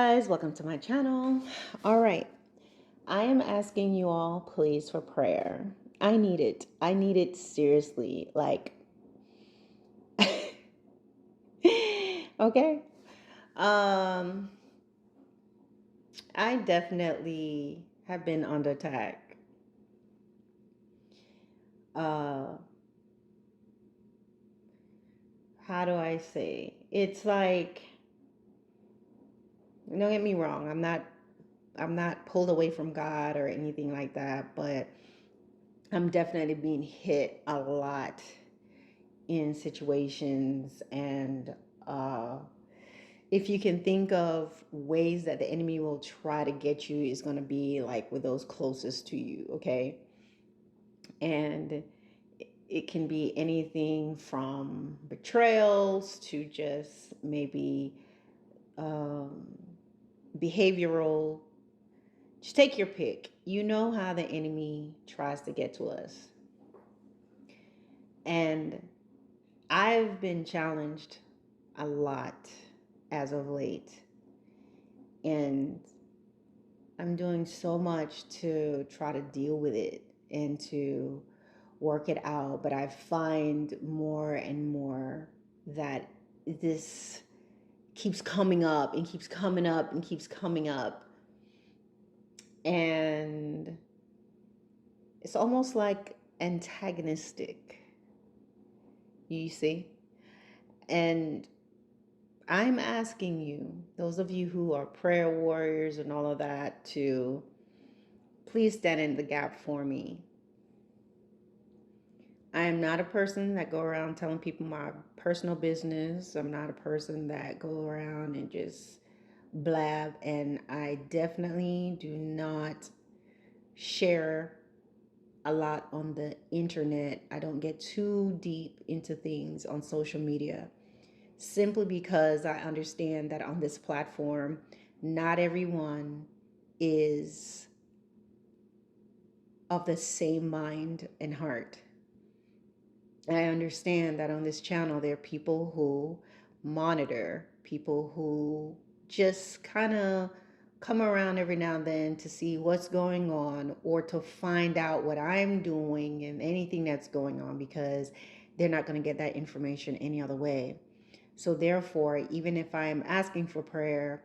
guys, welcome to my channel. All right, I am asking you all please for prayer. I need it. I need it seriously. Like, okay. Um, I definitely have been under attack. Uh, how do I say? It's like, don't get me wrong. I'm not pulled away from God or anything like that, but I'm definitely being hit a lot in situations. And uh, if you can think of ways that the enemy will try to get you, is going to be like with those closest to you, okay? And it can be anything from betrayals to just maybe um, behavioral. Just take your pick. You know how the enemy tries to get to us. And I've been challenged a lot as of late. And I'm doing so much to try to deal with it and to work it out. But I find more and more that this keeps coming up and keeps coming up and keeps coming up. And it's almost like antagonistic, you see? And I'm asking you, those of you who are prayer warriors and all of that, to please stand in the gap for me. I am not a person that go around telling people my personal business. I'm not a person that go around and just blab, and I definitely do not share a lot on the internet. I don't get too deep into things on social media simply because I understand that on this platform, not everyone is of the same mind and heart. I understand that on this channel, there are people who monitor, people who just kind of come around every now and then to see what's going on or to find out what I'm doing and anything that's going on, because they're not going to get that information any other way. So, therefore, even if I'm asking for prayer,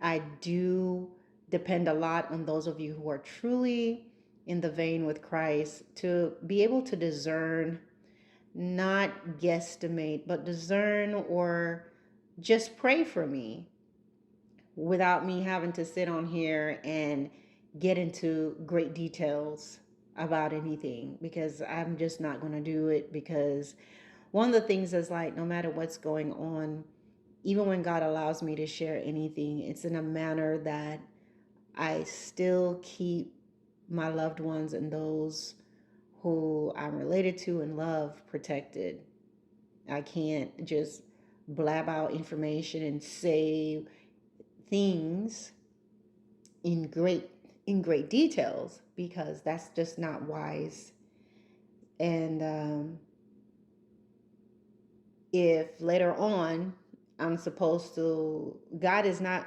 I do depend a lot on those of you who are truly in the vein with Christ to be able to discern, not guesstimate, but discern, or just pray for me without me having to sit on here and get into great details about anything, because I'm just not going to do it. Because one of the things is, like, no matter what's going on, even when God allows me to share anything, it's in a manner that I still keep my loved ones and those who I'm related to and love protected. I can't just blab out information and say things in great details, because that's just not wise. And if later on I'm supposed to, God is not,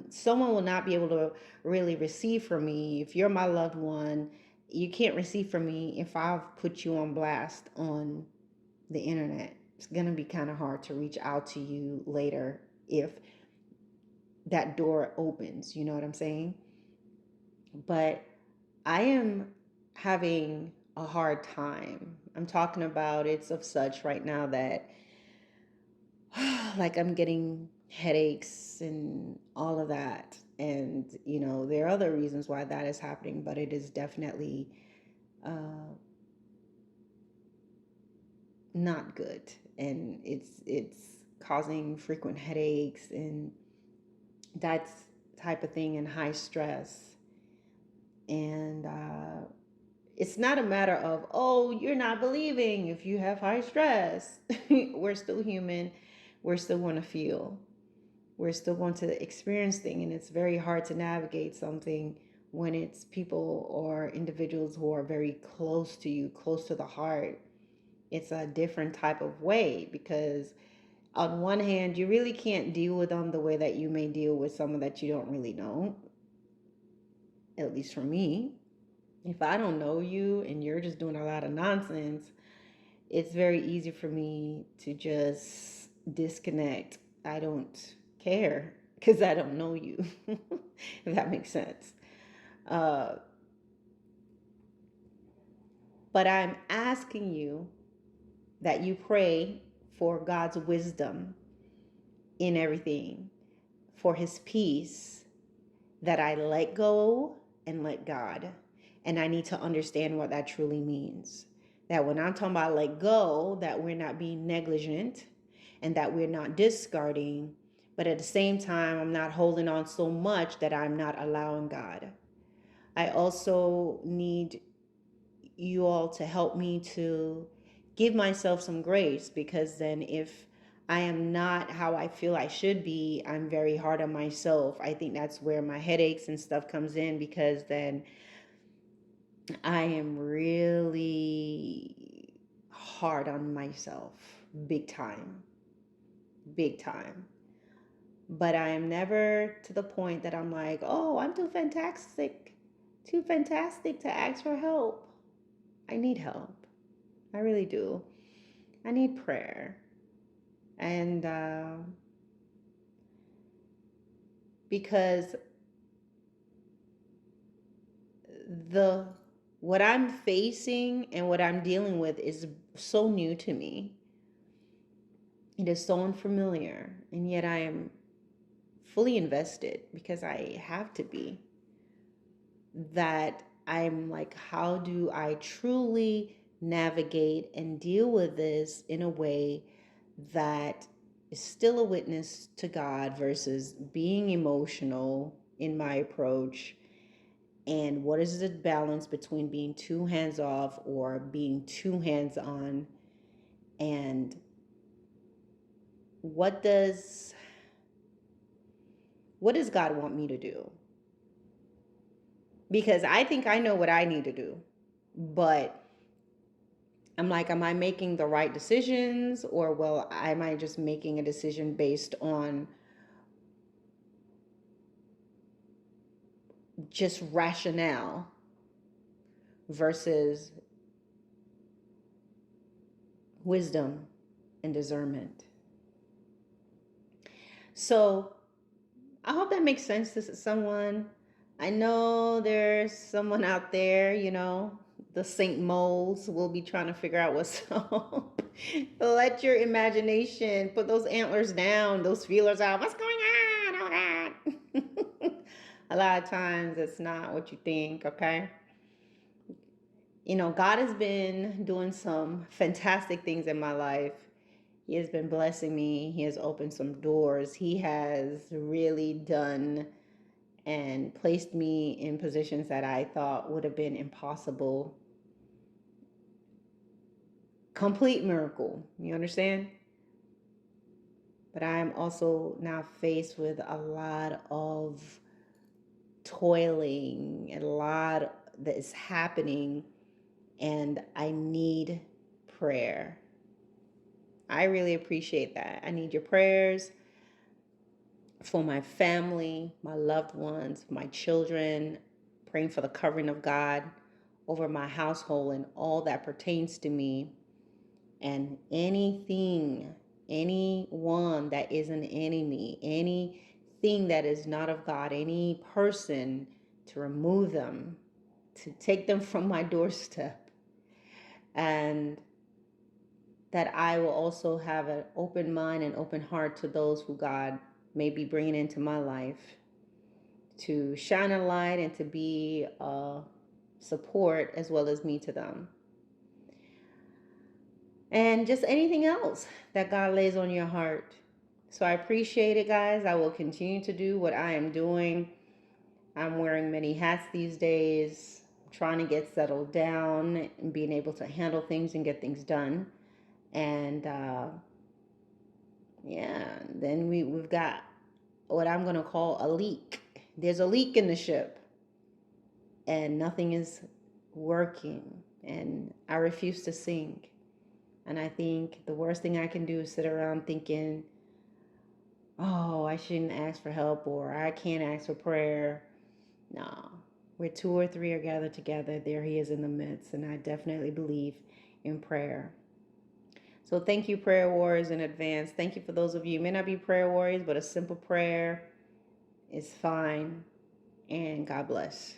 someone will not be able to really receive from me. If you're my loved one, you can't receive from me if I've put you on blast on the internet. It's going to be kind of hard to reach out to you later if that door opens. You know what I'm saying? But I am having a hard time. I'm talking about, it's of such right now that like I'm getting headaches and all of that. And, there are other reasons why that is happening, but it is definitely uh, not good. And it's causing frequent headaches and that type of thing, and high stress. And it's not a matter of, oh, you're not believing if you have high stress. We're still human. We're still going to feel. We're still going to experience things. And it's very hard to navigate something when it's people or individuals who are very close to you, close to the heart. It's a different type of way, because On one hand, you really can't deal with them the way that you may deal with someone that you don't really know. At least for me, if I don't know you and you're just doing a lot of nonsense, it's very easy for me to just disconnect. I don't care because I don't know you, if that makes sense. Uh, but I'm asking you that you pray for God's wisdom in everything, for his peace, that I let go and let God. And I need to understand what that truly means. That when I'm talking about let go, that we're not being negligent and that we're not discarding, but at the same time, I'm not holding on so much that I'm not allowing God. I also need you all to help me to give myself some grace, because then if I am not how I feel I should be, I'm very hard on myself. I think that's where my headaches and stuff comes in, because then I am really hard on myself, big time, big time. But I am never to the point that I'm like, oh, I'm too fantastic to ask for help. I need help. I really do. I need prayer. And because the what I'm facing and what I'm dealing with is so new to me. It is so unfamiliar, and yet I am fully invested because I have to be. That I'm like, how do I truly navigate and deal with this in a way that is still a witness to God versus being emotional in my approach? And what is the balance between being too hands off or being too hands on? And what does God want me to do? Because I think I know what I need to do, but I'm like, am I making the right decisions, or well, am I just making a decision based on just rationale versus wisdom and discernment? So I hope that makes sense to someone. I know there's someone out there, the Saint Moles will be trying to figure out what's up. Let your imagination put those antlers down, those feelers out. What's going on? Oh, God. A lot of times it's not what you think, okay? God has been doing some fantastic things in my life. He has been blessing me. He has opened some doors. He has really done and placed me in positions that I thought would have been impossible. Complete miracle. You understand? But I am also now faced with a lot of toiling and a lot that is happening, and I need prayer. I really appreciate that. I need your prayers for my family, my loved ones, my children, praying for the covering of God over my household and all that pertains to me, and anyone that is an enemy, anything that is not of God, any person, to remove them, to take them from my doorstep, and that I will also have an open mind and open heart to those who God may be bringing into my life, to shine a light and to be a support as well as me to them. And just anything else that God lays on your heart. So I appreciate it, guys. I will continue to do what I am doing. I'm wearing many hats these days, trying to get settled down and being able to handle things and get things done. And yeah, then we've got what I'm going to call a leak. There's a leak in the ship and nothing is working, and I refuse to sink. And I think the worst thing I can do is sit around thinking oh, I shouldn't ask for help or I can't ask for prayer. No, where two or three are gathered together, there he is in the midst. And I definitely believe in prayer. So thank you, prayer warriors, in advance. Thank you for those of you who may not be prayer warriors, but a simple prayer is fine. And God bless.